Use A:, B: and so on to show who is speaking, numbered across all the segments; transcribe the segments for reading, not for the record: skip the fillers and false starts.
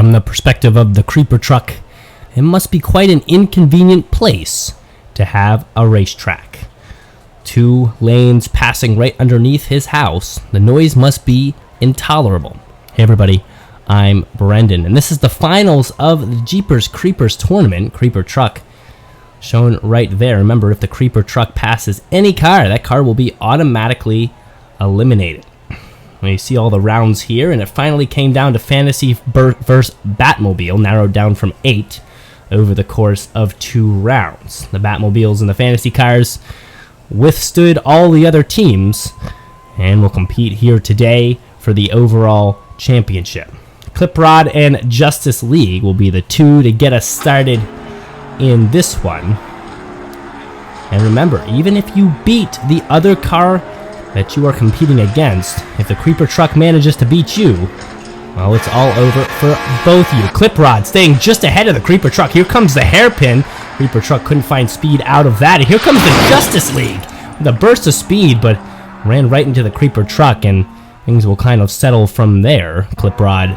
A: From the perspective of the creeper truck, it must be quite an inconvenient place to have a racetrack. 2 lanes passing right underneath his house. The noise must be intolerable. Hey everybody, I'm Brendan, and this is the finals of the Jeepers Creepers tournament. Creeper truck shown right there. Remember, if the creeper truck passes any car, that car will be automatically eliminated. You see all the rounds here, and it finally came down to Fantasy versus Batmobile, narrowed down from 8 over the course of 2 rounds. The Batmobiles and the Fantasy cars withstood all the other teams and will compete here today for the overall championship. Cliprod and Justice League will be the 2 to get us started in this one. And remember, even if you beat the other car that you are competing against, if the creeper truck manages to beat you, well, it's all over for both of you. Cliprod staying just ahead of the creeper truck. Here comes the hairpin. Creeper truck couldn't find speed out of that. And here comes the Justice League with a burst of speed, but ran right into the creeper truck, and things will kind of settle from there. Cliprod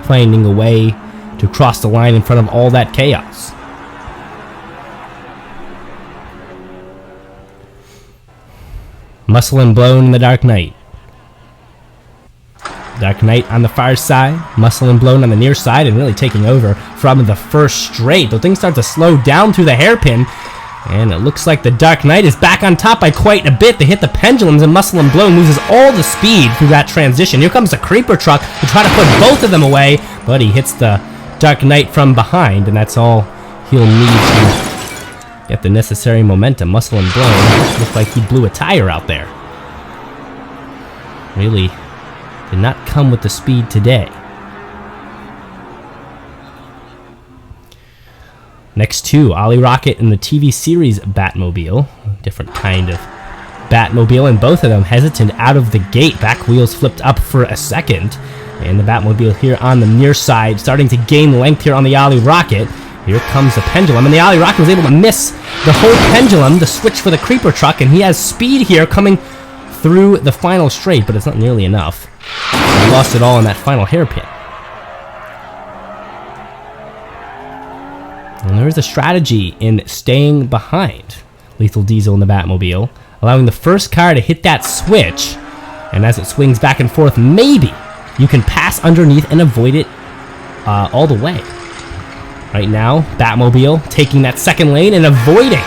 A: finding a way to cross the line in front of all that chaos. Muscle and Blown in the Dark Knight. Dark Knight on the far side, Muscle and Blown on the near side, and really taking over from the first straight. Though things start to slow down through the hairpin, and it looks like the Dark Knight is back on top by quite a bit. They hit the pendulums, and Muscle and Blown loses all the speed through that transition. Here comes the creeper truck to try to put both of them away, but he hits the Dark Knight from behind, and that's all he'll need to get the necessary momentum. Muscle and Blown looked like he blew a tire out there. Really did not come with the speed today. Next 2, Ollie Rocket in the TV series Batmobile. Different kind of Batmobile, and both of them hesitant out of the gate. Back wheels flipped up for a second. And the Batmobile here on the near side, starting to gain length here on the Ollie Rocket. Here comes the pendulum, and the Ollie Rocket was able to miss the whole pendulum to switch for the creeper truck, and he has speed here coming through the final straight, but it's not nearly enough. He lost it all in that final hairpin. And there is a strategy in staying behind Lethal Diesel in the Batmobile, allowing the first car to hit that switch, and as it swings back and forth, maybe you can pass underneath and avoid it all the way. Right now, Batmobile taking that second lane and avoiding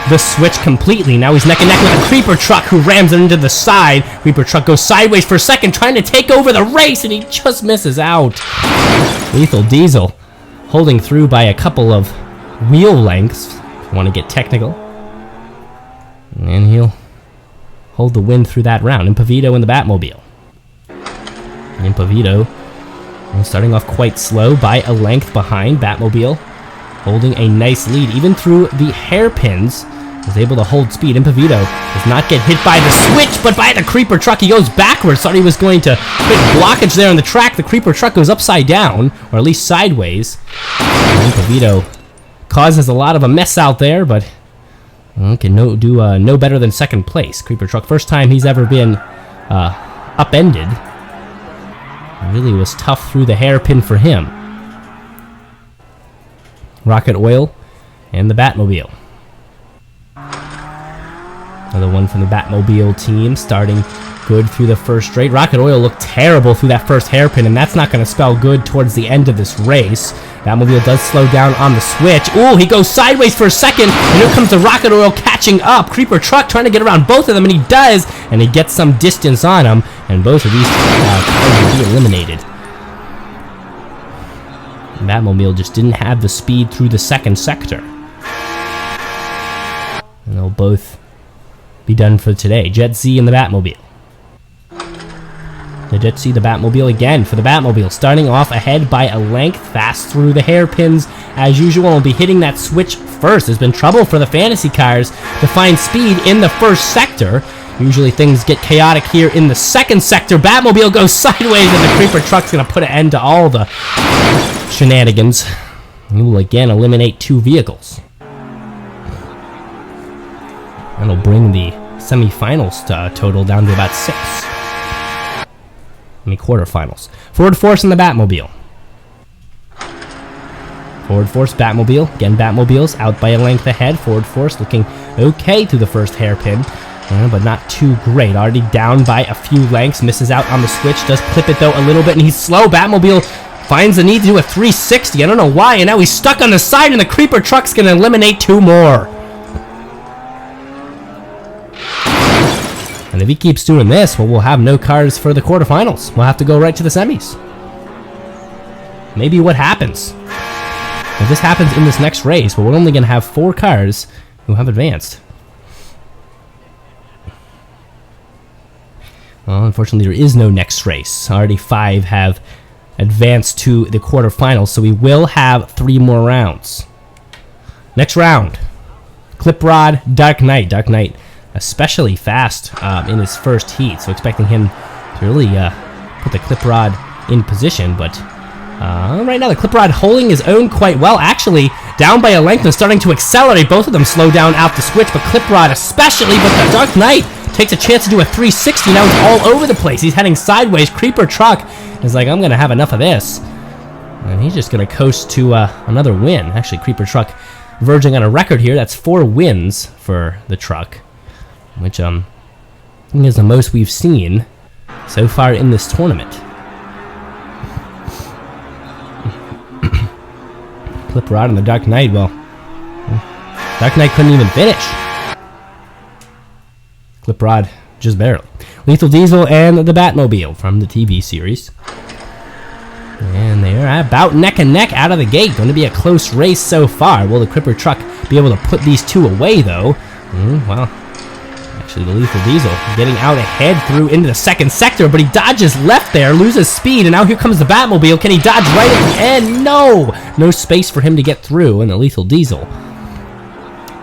A: the switch completely. Now he's neck and neck with a creeper truck who rams it into the side. Creeper truck goes sideways for a second, trying to take over the race, and he just misses out. Lethal Diesel holding through by a couple of wheel lengths, if you want to get technical. And he'll hold the win through that round. Impavito in the Batmobile. Impavito starting off quite slow by a length behind. Batmobile holding a nice lead even through the hairpins. Was able to hold speed. Impavito does not get hit by the switch, but by the creeper truck. He goes backwards. Thought he was going to hit blockage there on the track. The creeper truck goes upside down, or at least sideways. Impavito causes a lot of a mess out there, but can do no better than second place. Creeper truck, first time he's ever been upended. It really was tough through the hairpin for him. Rocket Oil and the Batmobile. Another one from the Batmobile team, starting good through the first straight. Rocket Oil looked terrible through that first hairpin, and that's not going to spell good towards the end of this race. Batmobile does slow down on the switch. Ooh, he goes sideways for a second, and here comes the Rocket Oil catching up. Creeper truck trying to get around both of them, and he does, and he gets some distance on him, and both of these cars will be eliminated. Batmobile just didn't have the speed through the second sector. And they'll both be done for today. Jet Z and the Batmobile. The Jet Z, the Batmobile again for the Batmobile, starting off ahead by a length, fast through the hairpins as usual. Will be hitting that switch first. There's been trouble for the fantasy cars to find speed in the first sector. Usually things get chaotic here in the second sector. Batmobile goes sideways, and the creeper truck's going to put an end to all the shenanigans. He will again eliminate 2 vehicles. That'll bring the semifinals total down to about 6. Quarterfinals. Forward Force in the Batmobile. Forward force, Batmobile. Again, Batmobiles out by a length ahead. Forward force looking okay through the first hairpin, but not too great. Already down by a few lengths. Misses out on the switch. Does clip it, though, a little bit, and he's slow. Batmobile finds the need to do a 360. I don't know why, and now he's stuck on the side, and the creeper truck's going to eliminate 2 more. And if he keeps doing this, well, we'll have no cars for the quarterfinals. We'll have to go right to the semis. Maybe what happens. If this happens in this next race, well, we're only going to have 4 cars who have advanced. Well, unfortunately, there is no next race. Already 5 have advanced to the quarterfinals, so we will have 3 more rounds. Next round, Clip Rod, Dark Knight. Dark Knight especially fast in his first heat, so expecting him to really put the Clip Rod in position, but right now the Clip Rod holding his own quite well, actually down by a length and starting to accelerate. Both of them slow down out the switch, but Clip Rod especially, but the Dark Knight takes a chance to do a 360. Now he's all over the place. He's heading sideways. Creeper Truck is like, I'm going to have enough of this. And he's just going to coast to another win. Actually, Creeper Truck verging on a record here. That's 4 wins for the truck, which I think is the most we've seen so far in this tournament. Clip Rod and the Dark Knight, well, Dark Knight couldn't even finish. Clip Rod just barely. Lethal Diesel and the Batmobile from the TV series. And they're about neck and neck out of the gate. Going to be a close race so far. Will the Creeper Truck be able to put these 2 away, though? Well, actually, the Lethal Diesel getting out ahead through into the second sector, but he dodges left there, loses speed, and now here comes the Batmobile. Can he dodge right at the end? No! No space for him to get through, and the Lethal Diesel,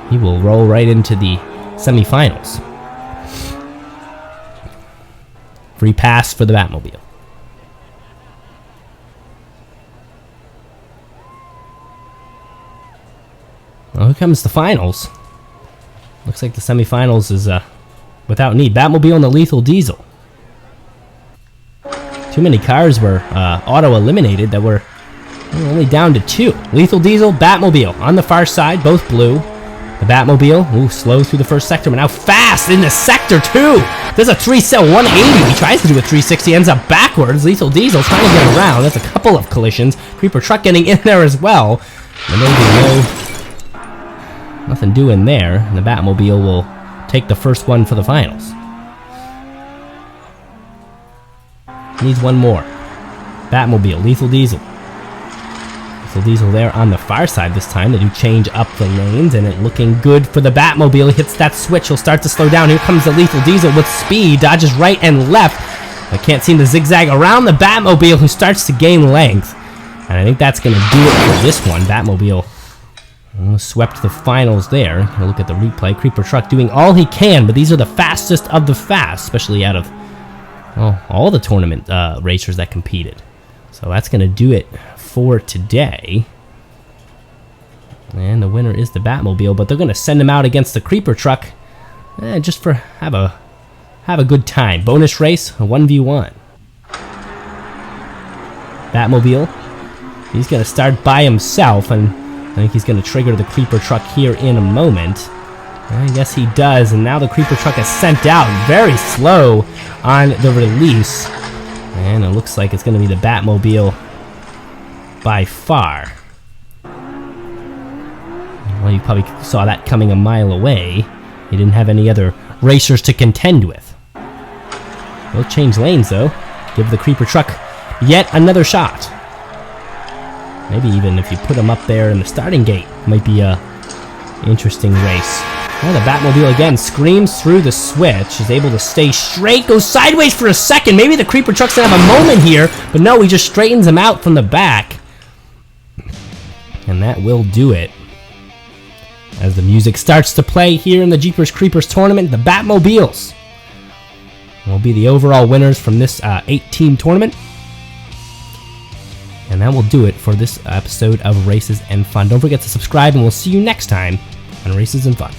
A: he will roll right into the semifinals. Free pass for the Batmobile. Well, here comes the finals. Looks like the semifinals is without need. Batmobile and the Lethal Diesel. Too many cars were auto-eliminated that were only down to 2. Lethal Diesel, Batmobile on the far side, both blue. The Batmobile, slow through the first sector, but now fast into sector 2. There's a 180. He tries to do a 360, ends up backwards. Lethal Diesel trying to get around. That's a couple of collisions. Creeper Truck getting in there as well. And nothing doing there. And the Batmobile will take the first one for the finals. Needs one more. Batmobile, Lethal Diesel. Lethal Diesel there on the far side this time. They do change up the lanes, and it looking good for the Batmobile. He hits that switch. He'll start to slow down. Here comes the Lethal Diesel with speed. Dodges right and left. I can't seem to zigzag around the Batmobile, who starts to gain length. And I think that's going to do it for this one. Batmobile swept the finals there. Gonna look at the replay. Creeper Truck doing all he can, but these are the fastest of the fast, especially out of all the tournament racers that competed. So that's going to do it for today. And the winner is the Batmobile, but they're going to send him out against the Creeper Truck just for have a good time. Bonus race, a 1v1. Batmobile, he's going to start by himself, and I think he's going to trigger the Creeper Truck here in a moment. I guess he does, and now the Creeper Truck is sent out very slow on the release. And it looks like it's going to be the Batmobile by far. Well, you probably saw that coming a mile away. He didn't have any other racers to contend with. We'll change lanes, though. Give the Creeper Truck yet another shot. Maybe even if you put him up there in the starting gate, might be a interesting race. Well, the Batmobile again screams through the switch, is able to stay straight, goes sideways for a second. Maybe the Creeper Truck's gonna have a moment here, but no, he just straightens him out from the back. And that will do it. As the music starts to play here in the Jeepers Creepers tournament, the Batmobiles will be the overall winners from this 8-team tournament. And that will do it for this episode of Races and Fun. Don't forget to subscribe, and we'll see you next time on Races and Fun.